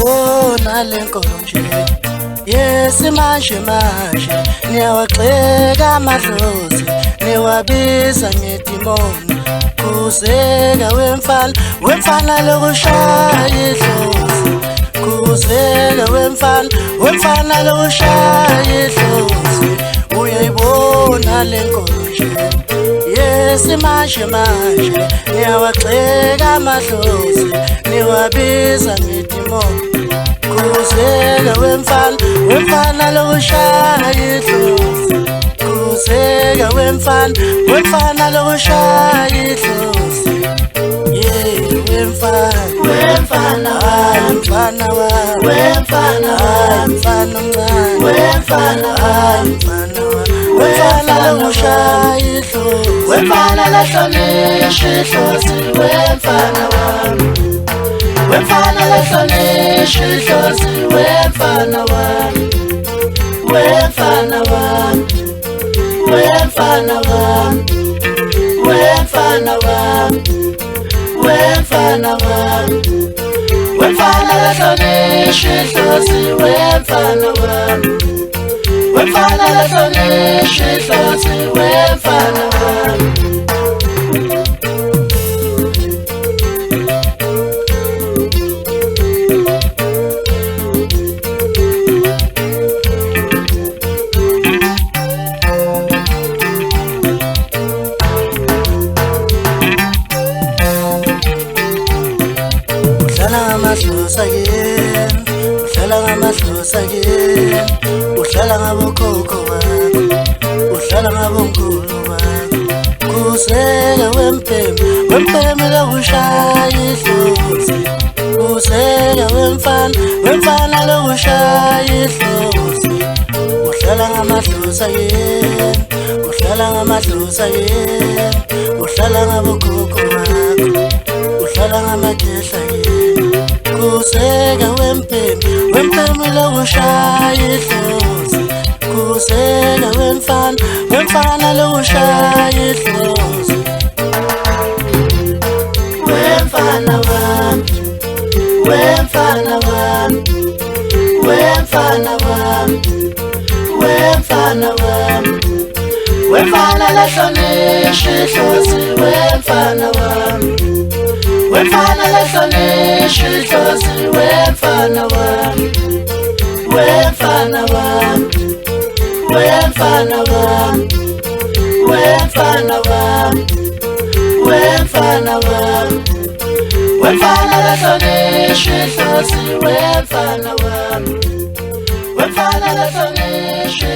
uyayibona lenkolo nje yesimanje manje niyawagxeka amadlozi niwabiza ngedimoni kuzeka wemfana lokushaya idlozi kuzeka wemfana lokushaya idlozi uyayibona lenkolo nje yesimanje manje niyawagxeka amadlozi niwabiza ngedimoni kuzeka wemfana lokushaya idlozi kuzeka wemfana lokushaya idlozi wemfana wemfana mfana wemfana mfana mncane wemfana wemfana lokushaya idlozi wemfana lahlonishwa idlozi wemfana wami wemfana lahlonishwa idlozi wemfana wami wemfana wami wemfana wami wemfana wami wemfana wami wemfana lahlonishwa idlozi wemfana wami wemfana lahlonishwa idlozi wemfana wami uhlala ngabokhokho bakho uhlala ngabonkulu bakho kuzeka wempeme lokushaya idlozi kuzeka wemfana lokushaya idlozi uhlala ngamadlozi yena uhlala ngamadlozi yena uhlala ngabokhokho bakho uhlala ngamakehla yena kuzeka wempeme lokushaya idlozi kuzeka wemfana lokushaya idlozi wemfana wami wemfana wami wemfana wami wemfana wami wemfana lahlonishwa idlozi wemfana wami wemfana lahlonishwa idlozi wemfana wami wemfana wami wemfana wami wemfana wami wemfana wami wemfana lahlonishwa idlozi wemfana wami wemfana lahlonishwa